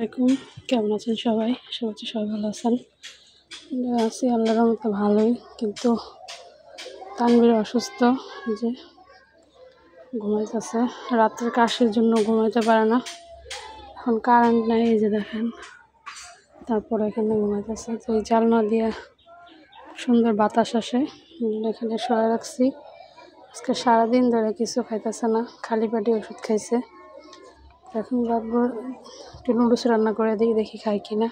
আসসালামাইকুম, কেমন আছেন সবাই? আশা করছি সবাই ভালো আছেন। আছি আল্লাহর রহমতে ভালোই, কিন্তু তানভীর অসুস্থ, যে ঘুমাইতেছে। রাত্রের কাশির জন্য ঘুমাইতে পারে না। এখন কারেন্ট নাই, এই যে দেখেন, তারপরে এখানে ঘুমাইতেছে। তো এই জানলা দিয়ে সুন্দর বাতাস আসে, এখানে শোয়া রাখছি। আজকে সারাদিন ধরে কিছু খাইতেছে না, খালি পেটে ওষুধ খাইছে। এখন ভাববো একটু নুডলস রান্না করে দিই, দেখি খাই কিনা।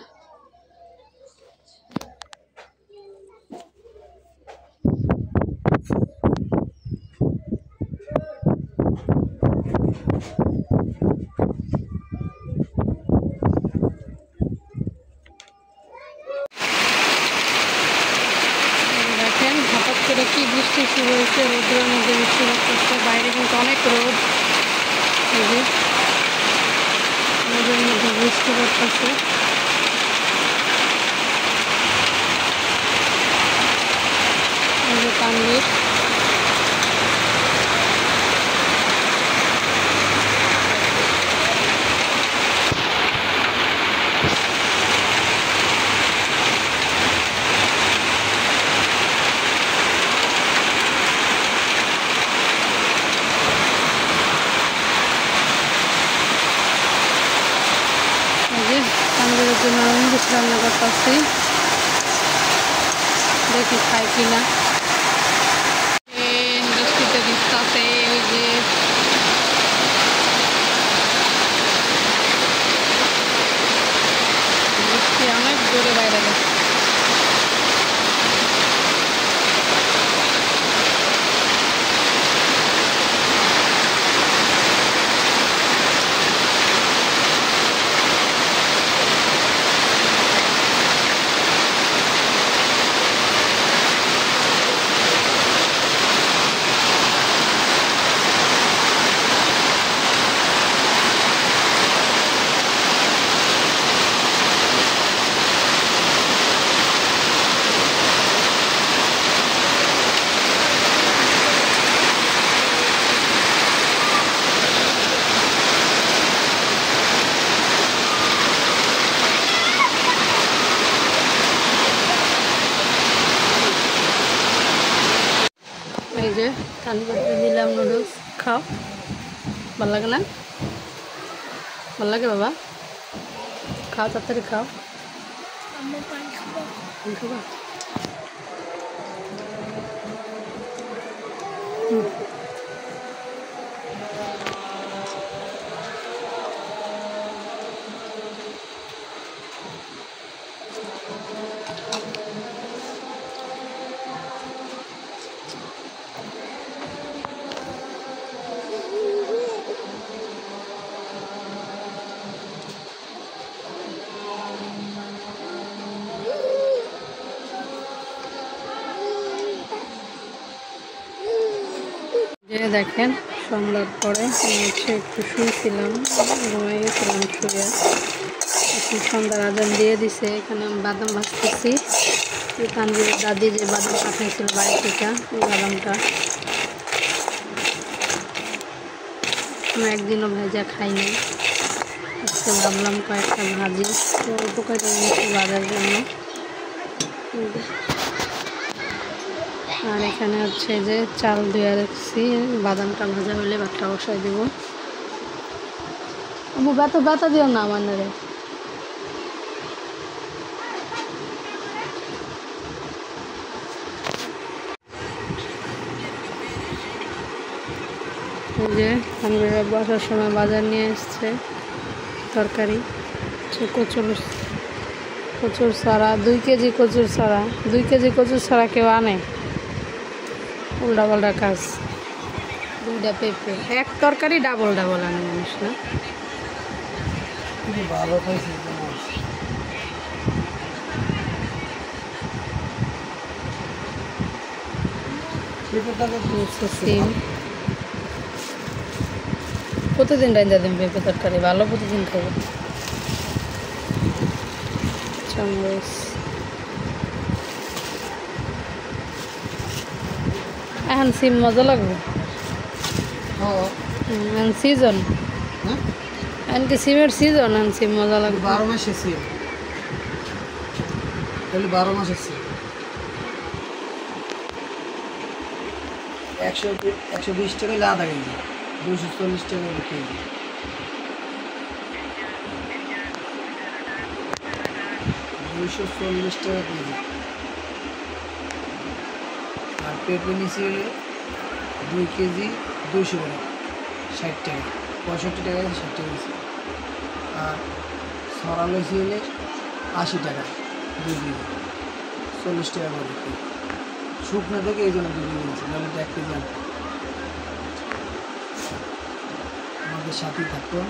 দেখেন হঠাৎ করে কি বৃষ্টি শুরু হয়েছে, রোদ্রের মধ্যে বৃষ্টি হচ্ছে। বাইরে কিন্তু অনেক রোদ, এই যে রোদের মধ্যে বৃষ্টি পড়তেছে। এই যে তানভীর, তানভীরের জন্য নুডলস রান্না করতেছি, দেখি খাই কিনা। বৃষ্টিতে ভিজতেছে, ওই যে বৃষ্টি অনেক জোরে বাইরে গেছে। এই যে তানভীরকে দিলাম নুডলস, খাও। ভালো লাগে না? ভালো লাগে বাবা? খাও, তাড়াতাড়ি খাও। খাবা? যে দেখেন, সন্ধ্যার পরে একটু শুয়েছিলাম, ঘুমাই গেছিলাম শুয়ে। এখন সন্ধ্যার আজান দিয়ে দিছে। এখানে আমি বাদাম ভাজতেছি। তানভীরের দাদি যে বাদাম পাঠাইছিল বাড়ি থেকে, ওই বাদামটা আমি একদিনও ভেজা খাইনি। আজকে ভাবলাম কয়েকটা ভাজি, অল্প কয়েকটা নিচ্ছি ভাজার জন্য। আর এখানে হচ্ছে যে চাল ধুয়ে রাখছি, বাদামটা ভাজা হলে ভাতটা বসাই দেবো। আবু ব্যথা দিও না আমার নারে। এই যে তানভীরের বসার সময় বাজার নিয়ে এসছে তরকারি, কচুর ছাড়া 2 কেজি কচুর ছাড়া, 2 কেজি কচুর ছাড়া কেউ আনে? উল্টা পাল্টা কাজ। 2টা পেঁপে, এক তরকারি ডাবল আনে মানুষ না? সিম প্রতিদিন রাইন্দা দিন পেঁপে তরকারি, ভালো, প্রতিদিন খাবো। চামচ, এখন সিম মজা লাগবে। সিজন আনকে সিমের সিজন আনছি মজা লাগবে 12 মাসের সিম, তাহলে 12 মাসের সিম 120 টাকা আধা কেজি, 240 টাকা কেজি। 240 টাকা কেজি। আর পেঁপে নিচে হলে 2 কেজি 200 গ্রাম 60 টাকা, 65 টাকা 60 টাকা নিচে। আর সরা লইছি হলে 80 টাকা 2 কেজি, 40 টাকা করে কেজি। শুকনো থেকে এই জন্য 2 কেজি নিয়েছি, নাহলে 1 কেজি আনতে। আমাদের সাথেই থাকুন।